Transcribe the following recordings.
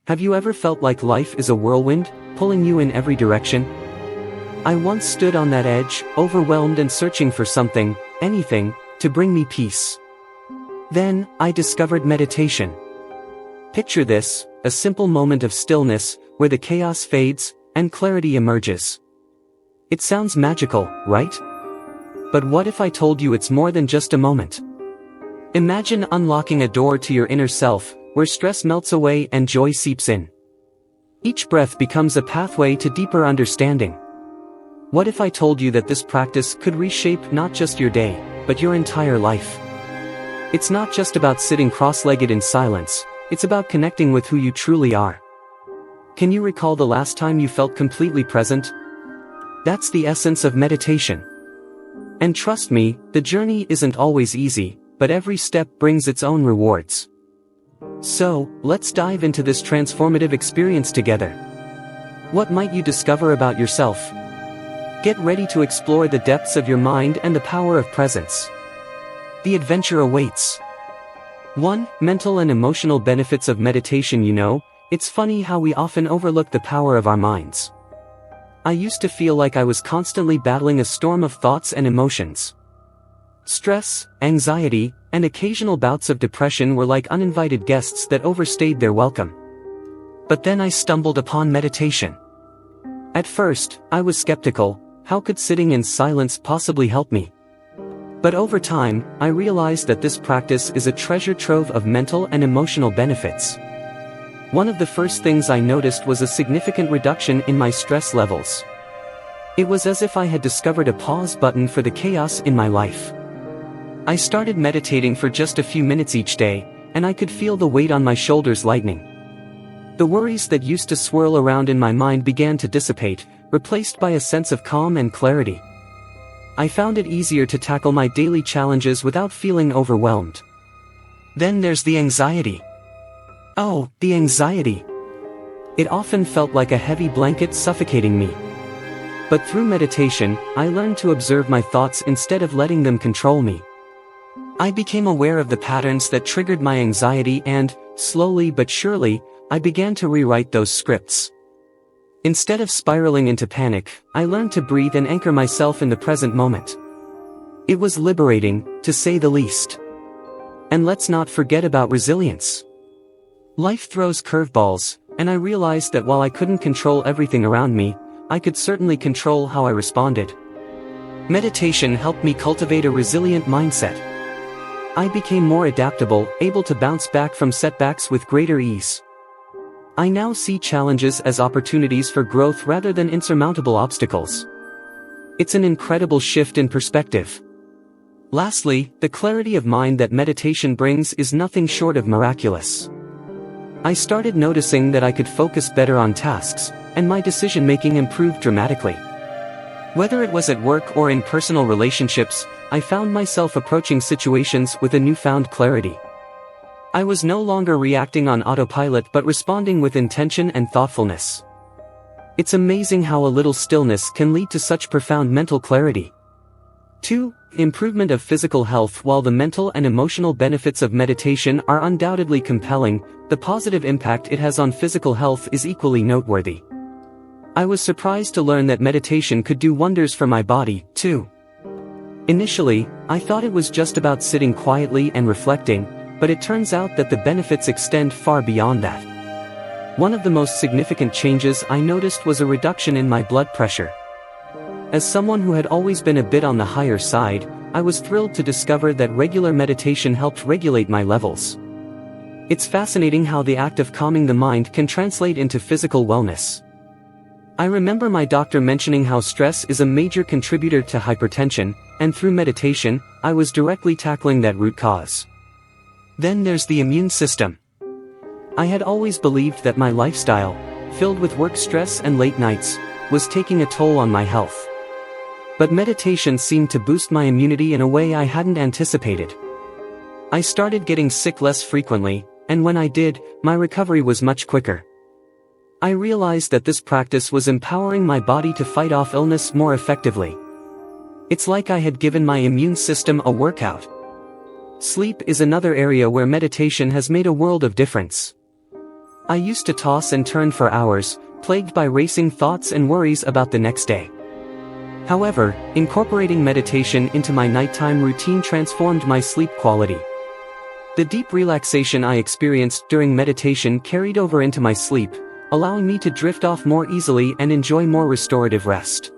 Have you ever felt like life is a whirlwind, pulling you in every direction? I once stood on that edge, overwhelmed and searching for something, anything, to bring me peace. Then, I discovered meditation. Picture this, a simple moment of stillness, where the chaos fades, and clarity emerges. It sounds magical, right? But what if I told you it's more than just a moment? Imagine unlocking a door to your inner self, where stress melts away and joy seeps in. Each breath becomes a pathway to deeper understanding. What if I told you that this practice could reshape not just your day, but your entire life? It's not just about sitting cross-legged in silence, it's about connecting with who you truly are. Can you recall the last time you felt completely present? That's the essence of meditation. And trust me, the journey isn't always easy, but every step brings its own rewards. So, let's dive into this transformative experience together. What might you discover about yourself? Get ready to explore the depths of your mind and the power of presence. The adventure awaits. 1. Mental and emotional benefits of meditation. It's funny how we often overlook the power of our minds. I used to feel like I was constantly battling a storm of thoughts and emotions. Stress, anxiety, and occasional bouts of depression were like uninvited guests that overstayed their welcome. But then I stumbled upon meditation. At first, I was skeptical. How could sitting in silence possibly help me? But over time, I realized that this practice is a treasure trove of mental and emotional benefits. One of the first things I noticed was a significant reduction in my stress levels. It was as if I had discovered a pause button for the chaos in my life. I started meditating for just a few minutes each day, and I could feel the weight on my shoulders lightening. The worries that used to swirl around in my mind began to dissipate, replaced by a sense of calm and clarity. I found it easier to tackle my daily challenges without feeling overwhelmed. Then there's the anxiety. Oh, the anxiety. It often felt like a heavy blanket suffocating me. But through meditation, I learned to observe my thoughts instead of letting them control me. I became aware of the patterns that triggered my anxiety and, slowly but surely, I began to rewrite those scripts. Instead of spiraling into panic, I learned to breathe and anchor myself in the present moment. It was liberating, to say the least. And let's not forget about resilience. Life throws curveballs, and I realized that while I couldn't control everything around me, I could certainly control how I responded. Meditation helped me cultivate a resilient mindset. I became more adaptable, able to bounce back from setbacks with greater ease. I now see challenges as opportunities for growth rather than insurmountable obstacles. It's an incredible shift in perspective. Lastly, the clarity of mind that meditation brings is nothing short of miraculous. I started noticing that I could focus better on tasks, and my decision-making improved dramatically. Whether it was at work or in personal relationships, I found myself approaching situations with a newfound clarity. I was no longer reacting on autopilot but responding with intention and thoughtfulness. It's amazing how a little stillness can lead to such profound mental clarity. 2. Improvement of physical health. While the mental and emotional benefits of meditation are undoubtedly compelling, the positive impact it has on physical health is equally noteworthy. I was surprised to learn that meditation could do wonders for my body, too. Initially, I thought it was just about sitting quietly and reflecting, but it turns out that the benefits extend far beyond that. One of the most significant changes I noticed was a reduction in my blood pressure. As someone who had always been a bit on the higher side, I was thrilled to discover that regular meditation helped regulate my levels. It's fascinating how the act of calming the mind can translate into physical wellness. I remember my doctor mentioning how stress is a major contributor to hypertension, and through meditation, I was directly tackling that root cause. Then there's the immune system. I had always believed that my lifestyle, filled with work stress and late nights, was taking a toll on my health. But meditation seemed to boost my immunity in a way I hadn't anticipated. I started getting sick less frequently, and when I did, my recovery was much quicker. I realized that this practice was empowering my body to fight off illness more effectively. It's like I had given my immune system a workout. Sleep is another area where meditation has made a world of difference. I used to toss and turn for hours, plagued by racing thoughts and worries about the next day. However, incorporating meditation into my nighttime routine transformed my sleep quality. The deep relaxation I experienced during meditation carried over into my sleep, allowing me to drift off more easily and enjoy more restorative rest.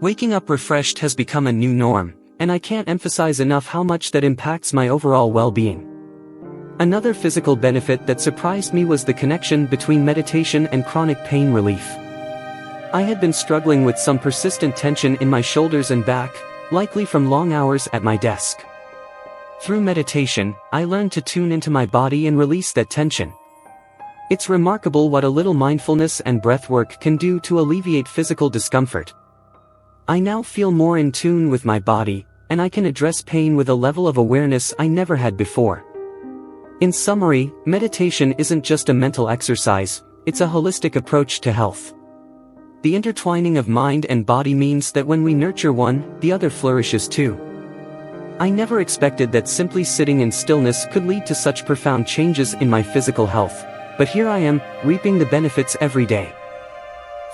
Waking up refreshed has become a new norm, and I can't emphasize enough how much that impacts my overall well-being. Another physical benefit that surprised me was the connection between meditation and chronic pain relief. I had been struggling with some persistent tension in my shoulders and back, likely from long hours at my desk. Through meditation, I learned to tune into my body and release that tension. It's remarkable what a little mindfulness and breathwork can do to alleviate physical discomfort. I now feel more in tune with my body, and I can address pain with a level of awareness I never had before. In summary, meditation isn't just a mental exercise, it's a holistic approach to health. The intertwining of mind and body means that when we nurture one, the other flourishes too. I never expected that simply sitting in stillness could lead to such profound changes in my physical health, but here I am, reaping the benefits every day.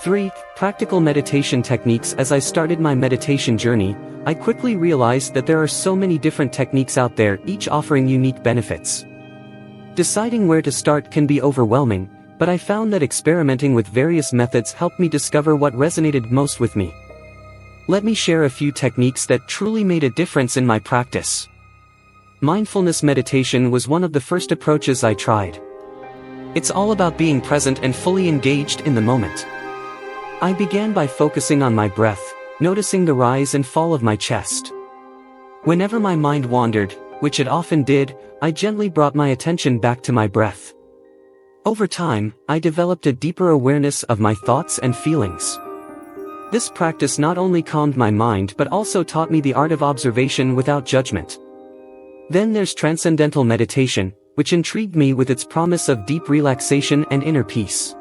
3. Practical meditation techniques. As I started my meditation journey, I quickly realized that there are so many different techniques out there, each offering unique benefits. Deciding where to start can be overwhelming, but I found that experimenting with various methods helped me discover what resonated most with me. Let me share a few techniques that truly made a difference in my practice. Mindfulness meditation was one of the first approaches I tried. It's all about being present and fully engaged in the moment. I began by focusing on my breath, noticing the rise and fall of my chest. Whenever my mind wandered, which it often did, I gently brought my attention back to my breath. Over time, I developed a deeper awareness of my thoughts and feelings. This practice not only calmed my mind but also taught me the art of observation without judgment. Then there's transcendental meditation, which intrigued me with its promise of deep relaxation and inner peace.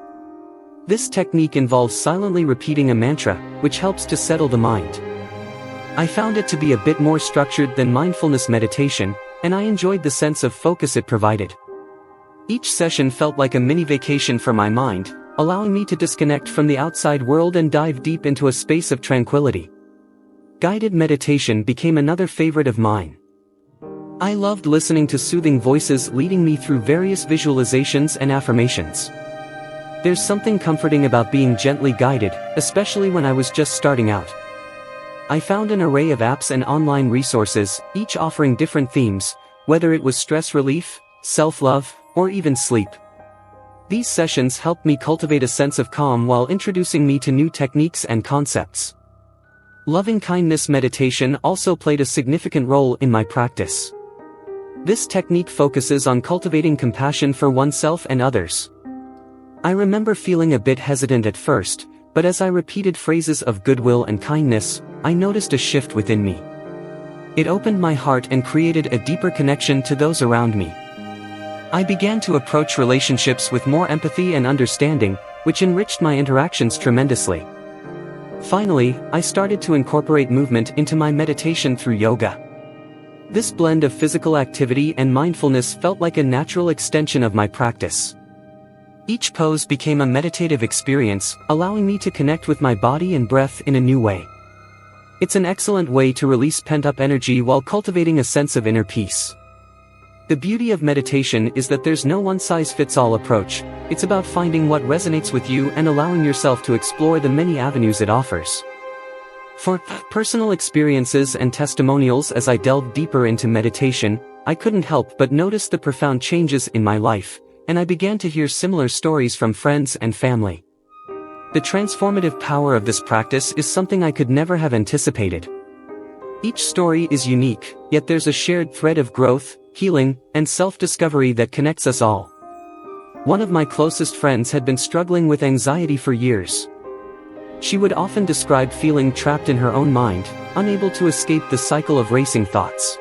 This technique involves silently repeating a mantra, which helps to settle the mind. I found it to be a bit more structured than mindfulness meditation, and I enjoyed the sense of focus it provided. Each session felt like a mini vacation for my mind, allowing me to disconnect from the outside world and dive deep into a space of tranquility. Guided meditation became another favorite of mine. I loved listening to soothing voices leading me through various visualizations and affirmations. There's something comforting about being gently guided, especially when I was just starting out. I found an array of apps and online resources, each offering different themes, whether it was stress relief, self-love, or even sleep. These sessions helped me cultivate a sense of calm while introducing me to new techniques and concepts. Loving-kindness meditation also played a significant role in my practice. This technique focuses on cultivating compassion for oneself and others. I remember feeling a bit hesitant at first, but as I repeated phrases of goodwill and kindness, I noticed a shift within me. It opened my heart and created a deeper connection to those around me. I began to approach relationships with more empathy and understanding, which enriched my interactions tremendously. Finally, I started to incorporate movement into my meditation through yoga. This blend of physical activity and mindfulness felt like a natural extension of my practice. Each pose became a meditative experience, allowing me to connect with my body and breath in a new way. It's an excellent way to release pent-up energy while cultivating a sense of inner peace. The beauty of meditation is that there's no one-size-fits-all approach. It's about finding what resonates with you and allowing yourself to explore the many avenues it offers. For personal experiences and testimonials, as I delved deeper into meditation, I couldn't help but notice the profound changes in my life, and I began to hear similar stories from friends and family. The transformative power of this practice is something I could never have anticipated. Each story is unique, yet there's a shared thread of growth, healing, and self-discovery that connects us all. One of my closest friends had been struggling with anxiety for years. She would often describe feeling trapped in her own mind, unable to escape the cycle of racing thoughts.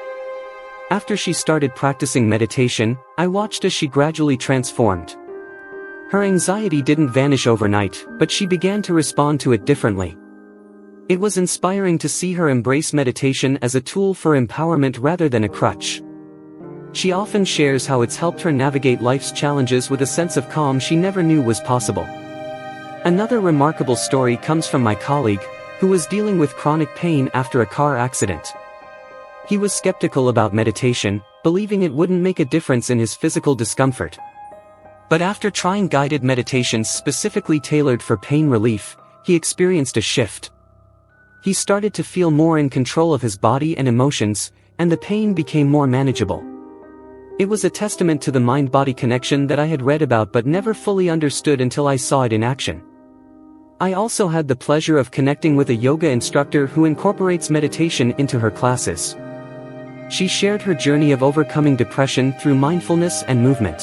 After she started practicing meditation, I watched as she gradually transformed. Her anxiety didn't vanish overnight, but she began to respond to it differently. It was inspiring to see her embrace meditation as a tool for empowerment rather than a crutch. She often shares how it's helped her navigate life's challenges with a sense of calm she never knew was possible. Another remarkable story comes from my colleague, who was dealing with chronic pain after a car accident. He was skeptical about meditation, believing it wouldn't make a difference in his physical discomfort. But after trying guided meditations specifically tailored for pain relief, he experienced a shift. He started to feel more in control of his body and emotions, and the pain became more manageable. It was a testament to the mind-body connection that I had read about but never fully understood until I saw it in action. I also had the pleasure of connecting with a yoga instructor who incorporates meditation into her classes. She shared her journey of overcoming depression through mindfulness and movement.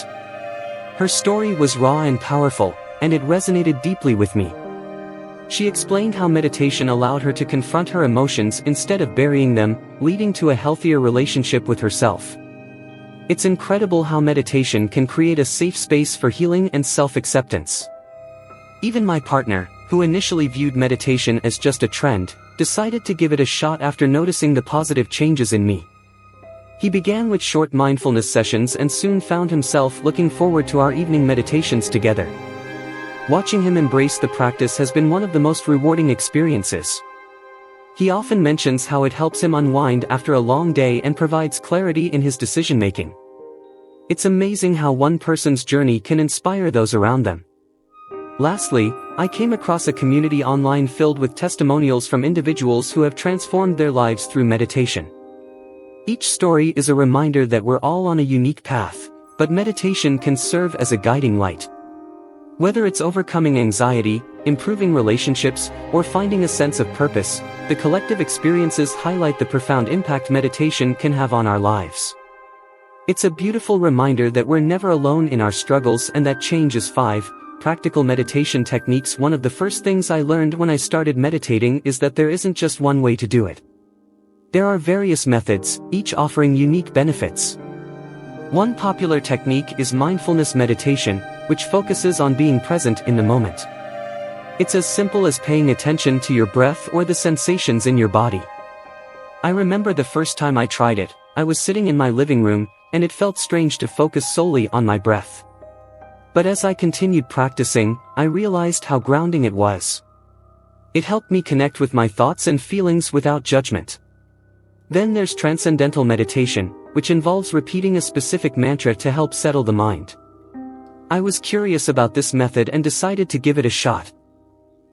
Her story was raw and powerful, and it resonated deeply with me. She explained how meditation allowed her to confront her emotions instead of burying them, leading to a healthier relationship with herself. It's incredible how meditation can create a safe space for healing and self-acceptance. Even my partner, who initially viewed meditation as just a trend, decided to give it a shot after noticing the positive changes in me. He began with short mindfulness sessions and soon found himself looking forward to our evening meditations together. Watching him embrace the practice has been one of the most rewarding experiences. He often mentions how it helps him unwind after a long day and provides clarity in his decision-making. It's amazing how one person's journey can inspire those around them. Lastly, I came across a community online filled with testimonials from individuals who have transformed their lives through meditation. Each story is a reminder that we're all on a unique path, but meditation can serve as a guiding light. Whether it's overcoming anxiety, improving relationships, or finding a sense of purpose, the collective experiences highlight the profound impact meditation can have on our lives. It's a beautiful reminder that we're never alone in our struggles and that change is 5 practical meditation techniques. One of the first things I learned when I started meditating is that there isn't just one way to do it. There are various methods, each offering unique benefits. One popular technique is mindfulness meditation, which focuses on being present in the moment. It's as simple as paying attention to your breath or the sensations in your body. I remember the first time I tried it, I was sitting in my living room, and it felt strange to focus solely on my breath. But as I continued practicing, I realized how grounding it was. It helped me connect with my thoughts and feelings without judgment. Then there's transcendental meditation, which involves repeating a specific mantra to help settle the mind. I was curious about this method and decided to give it a shot.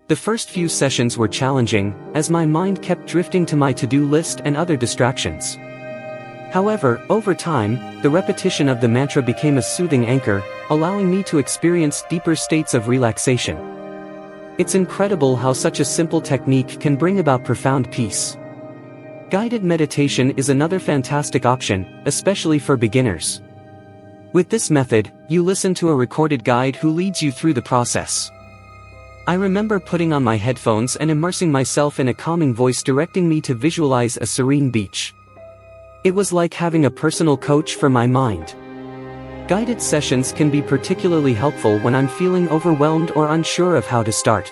The first few sessions were challenging, as my mind kept drifting to my to-do list and other distractions. However, over time, the repetition of the mantra became a soothing anchor, allowing me to experience deeper states of relaxation. It's incredible how such a simple technique can bring about profound peace. Guided meditation is another fantastic option, especially for beginners. With this method, you listen to a recorded guide who leads you through the process. I remember putting on my headphones and immersing myself in a calming voice directing me to visualize a serene beach. It was like having a personal coach for my mind. Guided sessions can be particularly helpful when I'm feeling overwhelmed or unsure of how to start.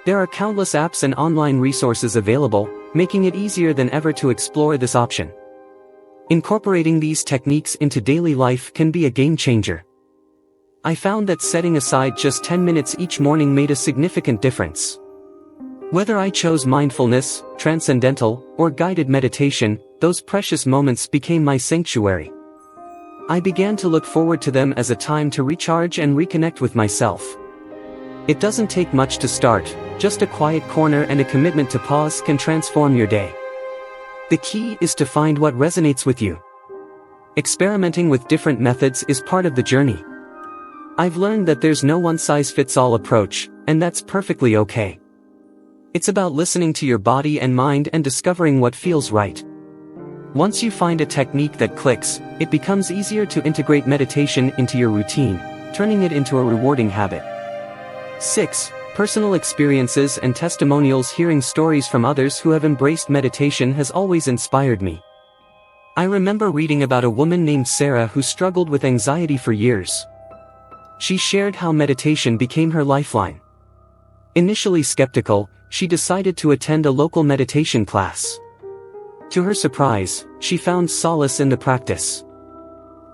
There are countless apps and online resources available, making it easier than ever to explore this option. Incorporating these techniques into daily life can be a game changer. I found that setting aside just 10 minutes each morning made a significant difference. Whether I chose mindfulness, transcendental, or guided meditation, those precious moments became my sanctuary. I began to look forward to them as a time to recharge and reconnect with myself. It doesn't take much to start, just a quiet corner and a commitment to pause can transform your day. The key is to find what resonates with you. Experimenting with different methods is part of the journey. I've learned that there's no one-size-fits-all approach, and that's perfectly okay. It's about listening to your body and mind and discovering what feels right. Once you find a technique that clicks, it becomes easier to integrate meditation into your routine, turning it into a rewarding habit. 6. Personal experiences and testimonials. Hearing stories from others who have embraced meditation has always inspired me. I remember reading about a woman named Sarah who struggled with anxiety for years. She shared how meditation became her lifeline. Initially skeptical, she decided to attend a local meditation class. To her surprise, she found solace in the practice.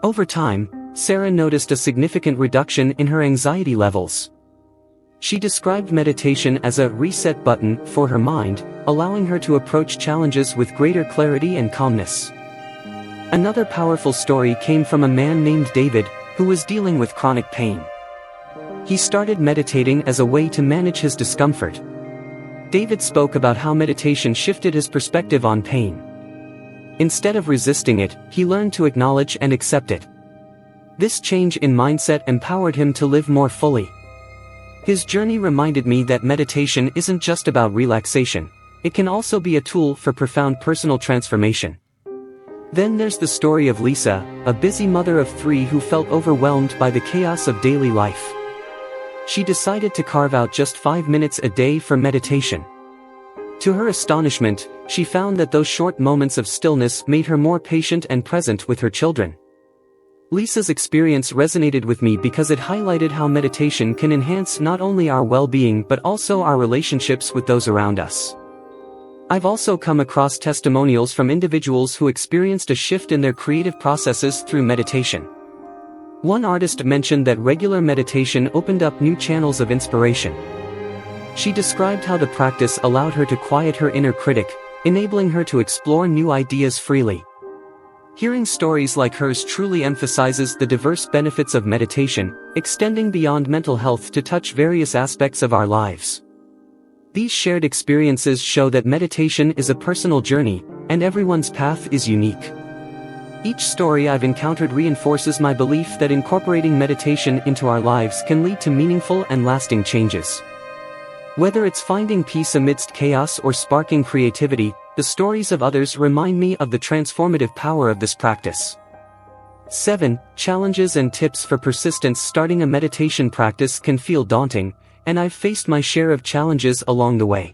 Over time, Sarah noticed a significant reduction in her anxiety levels. She described meditation as a reset button for her mind, allowing her to approach challenges with greater clarity and calmness. Another powerful story came from a man named David, who was dealing with chronic pain. He started meditating as a way to manage his discomfort. David spoke about how meditation shifted his perspective on pain. Instead of resisting it, he learned to acknowledge and accept it. This change in mindset empowered him to live more fully. His journey reminded me that meditation isn't just about relaxation, it can also be a tool for profound personal transformation. Then there's the story of Lisa, a busy mother of 3 who felt overwhelmed by the chaos of daily life. She decided to carve out just 5 minutes a day for meditation. To her astonishment, she found that those short moments of stillness made her more patient and present with her children. Lisa's experience resonated with me because it highlighted how meditation can enhance not only our well-being but also our relationships with those around us. I've also come across testimonials from individuals who experienced a shift in their creative processes through meditation. One artist mentioned that regular meditation opened up new channels of inspiration. She described how the practice allowed her to quiet her inner critic, enabling her to explore new ideas freely. Hearing stories like hers truly emphasizes the diverse benefits of meditation, extending beyond mental health to touch various aspects of our lives. These shared experiences show that meditation is a personal journey, and everyone's path is unique. Each story I've encountered reinforces my belief that incorporating meditation into our lives can lead to meaningful and lasting changes. Whether it's finding peace amidst chaos or sparking creativity, the stories of others remind me of the transformative power of this practice. 7. Challenges and tips for persistence. Starting a meditation practice can feel daunting, and I've faced my share of challenges along the way.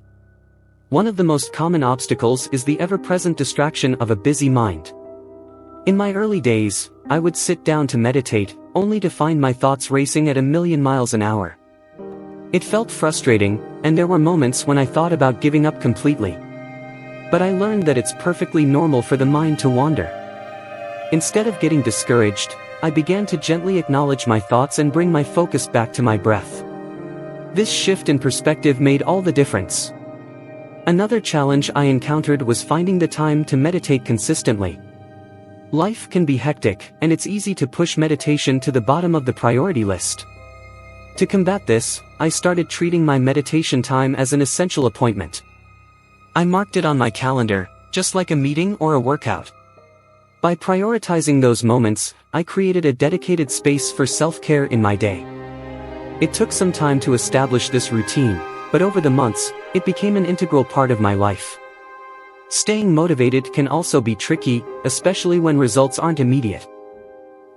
One of the most common obstacles is the ever-present distraction of a busy mind. In my early days, I would sit down to meditate, only to find my thoughts racing at 1,000,000 miles an hour. It felt frustrating, and there were moments when I thought about giving up completely. But I learned that it's perfectly normal for the mind to wander. Instead of getting discouraged, I began to gently acknowledge my thoughts and bring my focus back to my breath. This shift in perspective made all the difference. Another challenge I encountered was finding the time to meditate consistently. Life can be hectic, and it's easy to push meditation to the bottom of the priority list. To combat this, I started treating my meditation time as an essential appointment. I marked it on my calendar, just like a meeting or a workout. By prioritizing those moments, I created a dedicated space for self-care in my day. It took some time to establish this routine, but over the months, it became an integral part of my life. Staying motivated can also be tricky, especially when results aren't immediate.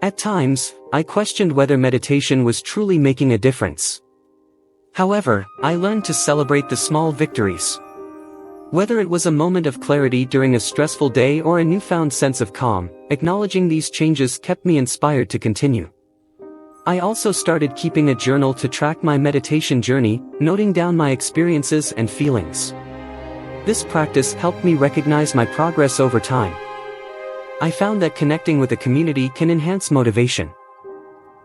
At times, I questioned whether meditation was truly making a difference. However, I learned to celebrate the small victories. Whether it was a moment of clarity during a stressful day or a newfound sense of calm, acknowledging these changes kept me inspired to continue. I also started keeping a journal to track my meditation journey, noting down my experiences and feelings. This practice helped me recognize my progress over time. I found that connecting with a community can enhance motivation.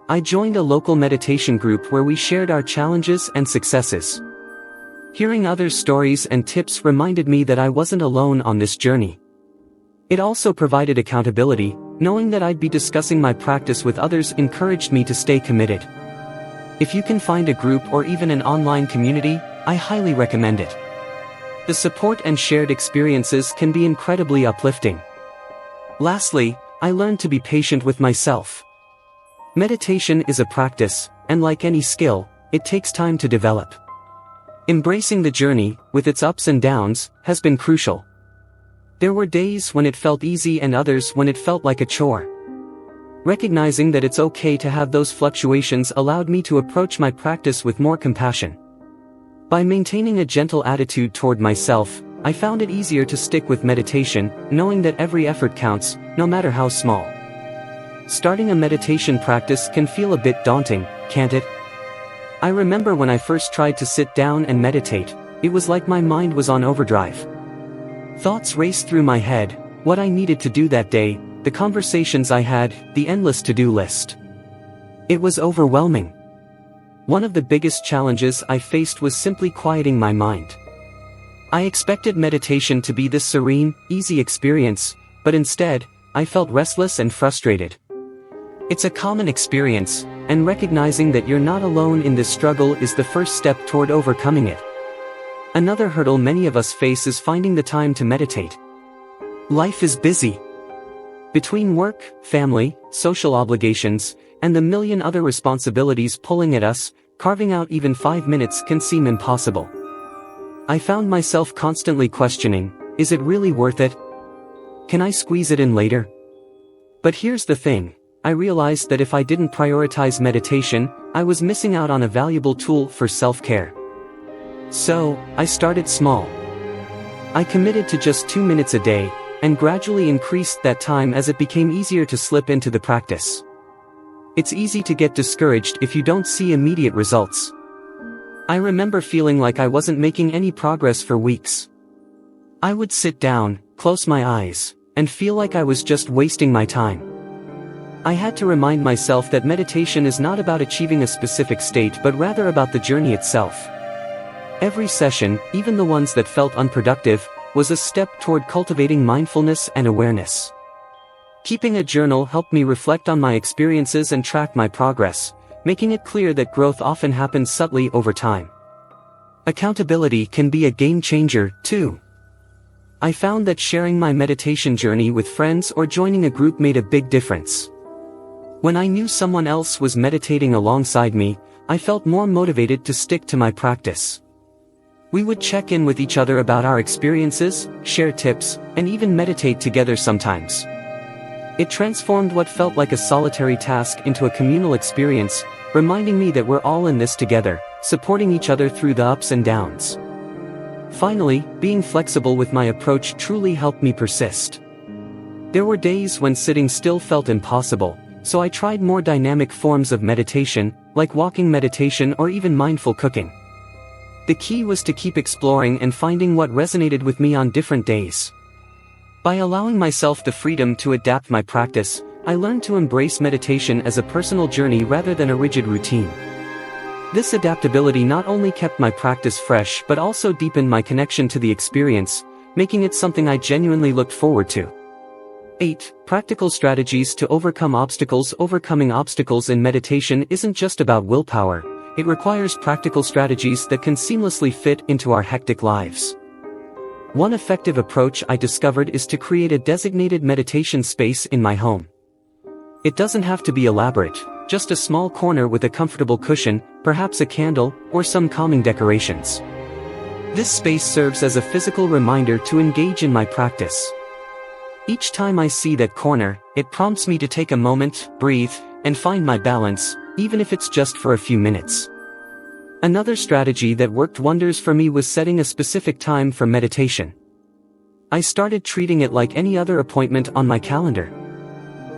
I joined a local meditation group where we shared our challenges and successes. Hearing others' stories and tips reminded me that I wasn't alone on this journey. It also provided accountability, knowing that I'd be discussing my practice with others encouraged me to stay committed. If you can find a group or even an online community, I highly recommend it. The support and shared experiences can be incredibly uplifting. Lastly, I learned to be patient with myself. Meditation is a practice, and like any skill, it takes time to develop. Embracing the journey, with its ups and downs, has been crucial. There were days when it felt easy and others when it felt like a chore. Recognizing that it's okay to have those fluctuations allowed me to approach my practice with more compassion. By maintaining a gentle attitude toward myself, I found it easier to stick with meditation, knowing that every effort counts, no matter how small. Starting a meditation practice can feel a bit daunting, can't it? I remember when I first tried to sit down and meditate, it was like my mind was on overdrive. Thoughts raced through my head, what I needed to do that day, the conversations I had, the endless to-do list. It was overwhelming. One of the biggest challenges I faced was simply quieting my mind. I expected meditation to be this serene, easy experience, but instead, I felt restless and frustrated. It's a common experience, and recognizing that you're not alone in this struggle is the first step toward overcoming it. Another hurdle many of us face is finding the time to meditate. Life is busy. Between work, family, social obligations, and the million other responsibilities pulling at us, carving out even 5 minutes can seem impossible. I found myself constantly questioning, is it really worth it? Can I squeeze it in later? But here's the thing, I realized that if I didn't prioritize meditation, I was missing out on a valuable tool for self-care. So, I started small. I committed to just 2 minutes a day, and gradually increased that time as it became easier to slip into the practice. It's easy to get discouraged if you don't see immediate results. I remember feeling like I wasn't making any progress for weeks. I would sit down, close my eyes, and feel like I was just wasting my time. I had to remind myself that meditation is not about achieving a specific state but rather about the journey itself. Every session, even the ones that felt unproductive, was a step toward cultivating mindfulness and awareness. Keeping a journal helped me reflect on my experiences and track my progress, making it clear that growth often happens subtly over time. Accountability can be a game changer, too. I found that sharing my meditation journey with friends or joining a group made a big difference. When I knew someone else was meditating alongside me, I felt more motivated to stick to my practice. We would check in with each other about our experiences, share tips, and even meditate together sometimes. It transformed what felt like a solitary task into a communal experience, reminding me that we're all in this together, supporting each other through the ups and downs. Finally, being flexible with my approach truly helped me persist. There were days when sitting still felt impossible, so I tried more dynamic forms of meditation, like walking meditation or even mindful cooking. The key was to keep exploring and finding what resonated with me on different days. By allowing myself the freedom to adapt my practice, I learned to embrace meditation as a personal journey rather than a rigid routine. This adaptability not only kept my practice fresh but also deepened my connection to the experience, making it something I genuinely looked forward to. 8. Practical strategies to overcome obstacles. Overcoming obstacles in meditation isn't just about willpower, it requires practical strategies that can seamlessly fit into our hectic lives. One effective approach I discovered is to create a designated meditation space in my home. It doesn't have to be elaborate, just a small corner with a comfortable cushion, perhaps a candle, or some calming decorations. This space serves as a physical reminder to engage in my practice. Each time I see that corner, it prompts me to take a moment, breathe, and find my balance, even if it's just for a few minutes. Another strategy that worked wonders for me was setting a specific time for meditation. I started treating it like any other appointment on my calendar.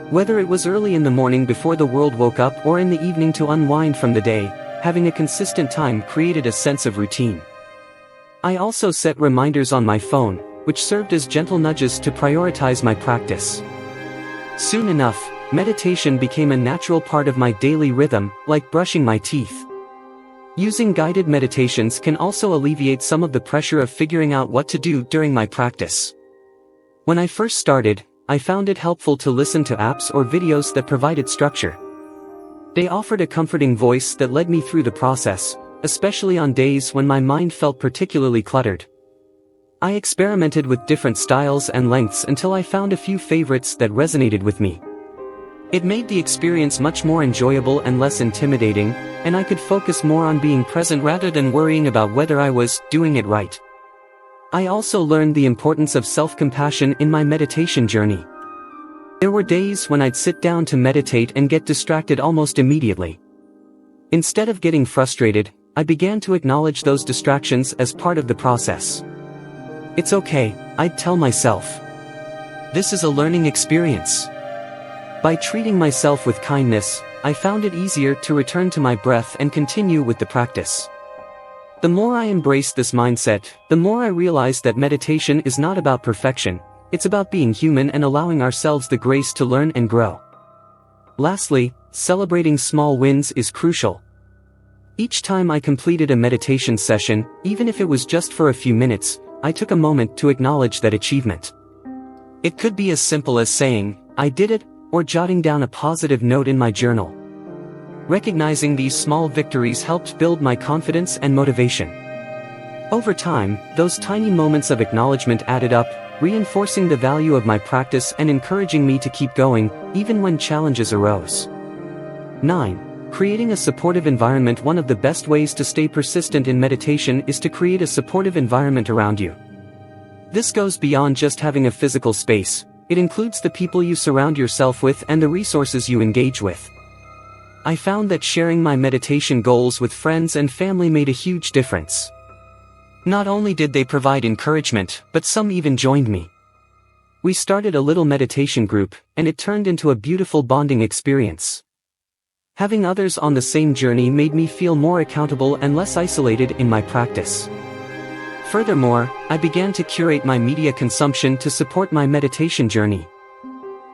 Whether it was early in the morning before the world woke up or in the evening to unwind from the day, having a consistent time created a sense of routine. I also set reminders on my phone, which served as gentle nudges to prioritize my practice. Soon enough, meditation became a natural part of my daily rhythm, like brushing my teeth. Using guided meditations can also alleviate some of the pressure of figuring out what to do during my practice. When I first started, I found it helpful to listen to apps or videos that provided structure. They offered a comforting voice that led me through the process, especially on days when my mind felt particularly cluttered. I experimented with different styles and lengths until I found a few favorites that resonated with me. It made the experience much more enjoyable and less intimidating, and I could focus more on being present rather than worrying about whether I was doing it right. I also learned the importance of self-compassion in my meditation journey. There were days when I'd sit down to meditate and get distracted almost immediately. Instead of getting frustrated, I began to acknowledge those distractions as part of the process. It's okay, I'd tell myself. This is a learning experience. By treating myself with kindness, I found it easier to return to my breath and continue with the practice. The more I embraced this mindset, the more I realized that meditation is not about perfection, it's about being human and allowing ourselves the grace to learn and grow. Lastly, celebrating small wins is crucial. Each time I completed a meditation session, even if it was just for a few minutes, I took a moment to acknowledge that achievement. It could be as simple as saying, "I did it," or jotting down a positive note in my journal. Recognizing these small victories helped build my confidence and motivation. Over time, those tiny moments of acknowledgement added up, reinforcing the value of my practice and encouraging me to keep going, even when challenges arose. 9. Creating a supportive environment. One of the best ways to stay persistent in meditation is to create a supportive environment around you. This goes beyond just having a physical space. It includes the people you surround yourself with and the resources you engage with. I found that sharing my meditation goals with friends and family made a huge difference. Not only did they provide encouragement, but some even joined me. We started a little meditation group, and it turned into a beautiful bonding experience. Having others on the same journey made me feel more accountable and less isolated in my practice. Furthermore, I began to curate my media consumption to support my meditation journey.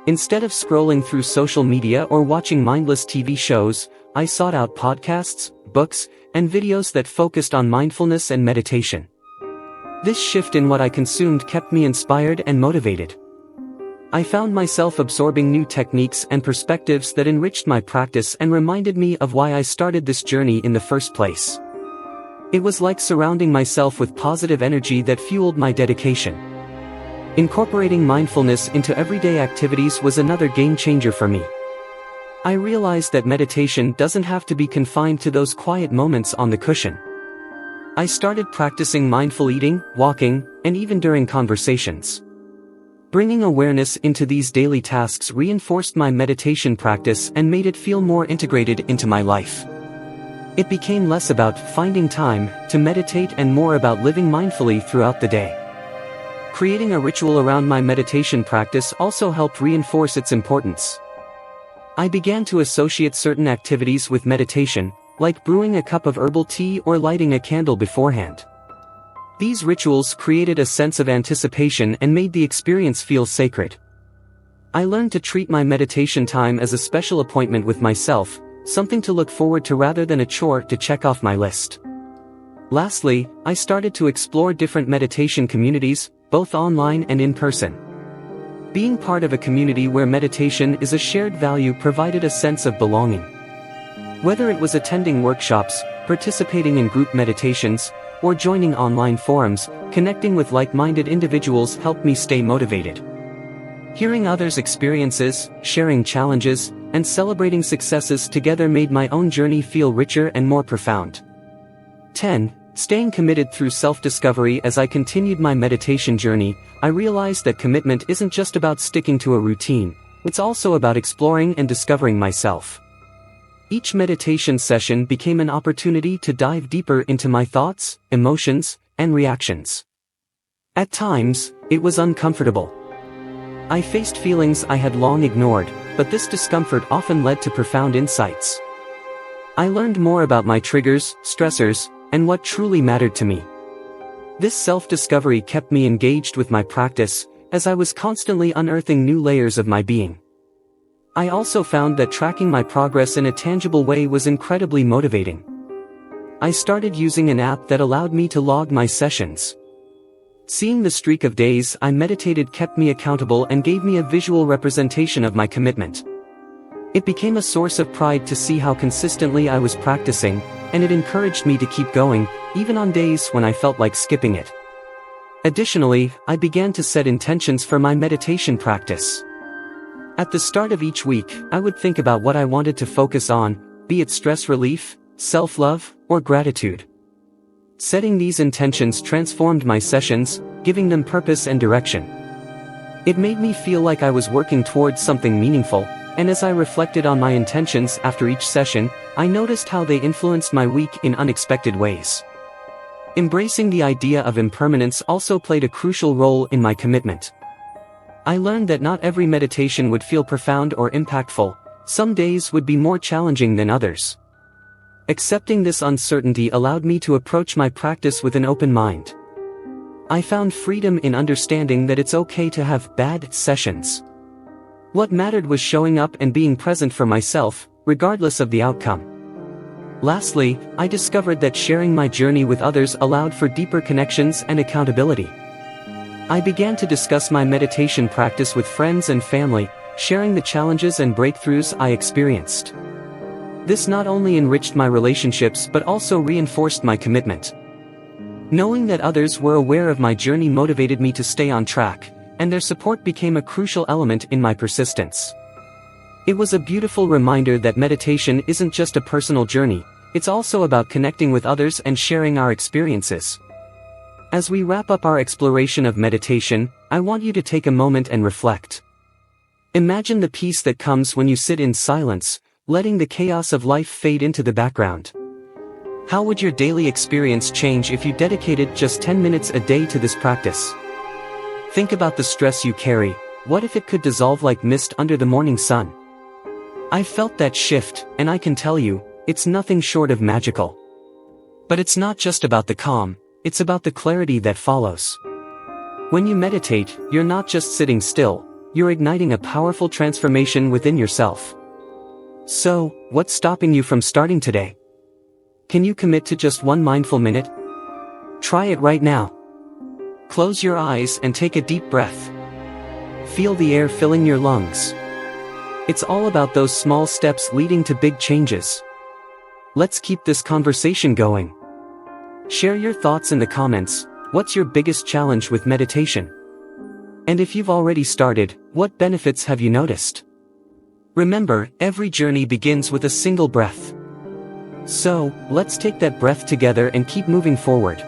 Instead of scrolling through social media or watching mindless TV shows, I sought out podcasts, books, and videos that focused on mindfulness and meditation. This shift in what I consumed kept me inspired and motivated. I found myself absorbing new techniques and perspectives that enriched my practice and reminded me of why I started this journey in the first place. It was like surrounding myself with positive energy that fueled my dedication. Incorporating mindfulness into everyday activities was another game changer for me. I realized that meditation doesn't have to be confined to those quiet moments on the cushion. I started practicing mindful eating, walking, and even during conversations. Bringing awareness into these daily tasks reinforced my meditation practice and made it feel more integrated into my life. It became less about finding time to meditate and more about living mindfully throughout the day. Creating a ritual around my meditation practice also helped reinforce its importance. I began to associate certain activities with meditation, like brewing a cup of herbal tea or lighting a candle beforehand. These rituals created a sense of anticipation and made the experience feel sacred. I learned to treat my meditation time as a special appointment with myself, something to look forward to rather than a chore to check off my list. Lastly, I started to explore different meditation communities, both online and in person. Being part of a community where meditation is a shared value provided a sense of belonging. Whether it was attending workshops, participating in group meditations, or joining online forums, connecting with like-minded individuals helped me stay motivated. Hearing others' experiences, sharing challenges, and celebrating successes together made my own journey feel richer and more profound. 10. Staying committed through self-discovery. As I continued my meditation journey, I realized that commitment isn't just about sticking to a routine, it's also about exploring and discovering myself. Each meditation session became an opportunity to dive deeper into my thoughts, emotions, and reactions. At times, it was uncomfortable. I faced feelings I had long ignored, but this discomfort often led to profound insights. I learned more about my triggers, stressors, and what truly mattered to me. This self-discovery kept me engaged with my practice, as I was constantly unearthing new layers of my being. I also found that tracking my progress in a tangible way was incredibly motivating. I started using an app that allowed me to log my sessions. Seeing the streak of days I meditated kept me accountable and gave me a visual representation of my commitment. It became a source of pride to see how consistently I was practicing, and it encouraged me to keep going, even on days when I felt like skipping it. Additionally, I began to set intentions for my meditation practice. At the start of each week, I would think about what I wanted to focus on, be it stress relief, self-love, or gratitude. Setting these intentions transformed my sessions, giving them purpose and direction. It made me feel like I was working towards something meaningful, and as I reflected on my intentions after each session, I noticed how they influenced my week in unexpected ways. Embracing the idea of impermanence also played a crucial role in my commitment. I learned that not every meditation would feel profound or impactful. Some days would be more challenging than others. Accepting this uncertainty allowed me to approach my practice with an open mind. I found freedom in understanding that it's okay to have bad sessions. What mattered was showing up and being present for myself, regardless of the outcome. Lastly, I discovered that sharing my journey with others allowed for deeper connections and accountability. I began to discuss my meditation practice with friends and family, sharing the challenges and breakthroughs I experienced. This not only enriched my relationships but also reinforced my commitment. Knowing that others were aware of my journey motivated me to stay on track, and their support became a crucial element in my persistence. It was a beautiful reminder that meditation isn't just a personal journey, it's also about connecting with others and sharing our experiences. As we wrap up our exploration of meditation, I want you to take a moment and reflect. Imagine the peace that comes when you sit in silence, letting the chaos of life fade into the background. How would your daily experience change if you dedicated just 10 minutes a day to this practice? Think about the stress you carry. What if it could dissolve like mist under the morning sun? I felt that shift, and I can tell you, it's nothing short of magical. But it's not just about the calm, it's about the clarity that follows. When you meditate, you're not just sitting still, you're igniting a powerful transformation within yourself. So, what's stopping you from starting today? Can you commit to just one mindful minute? Try it right now. Close your eyes and take a deep breath. Feel the air filling your lungs. It's all about those small steps leading to big changes. Let's keep this conversation going. Share your thoughts in the comments. What's your biggest challenge with meditation? And if you've already started, what benefits have you noticed? Remember, every journey begins with a single breath. So, let's take that breath together and keep moving forward.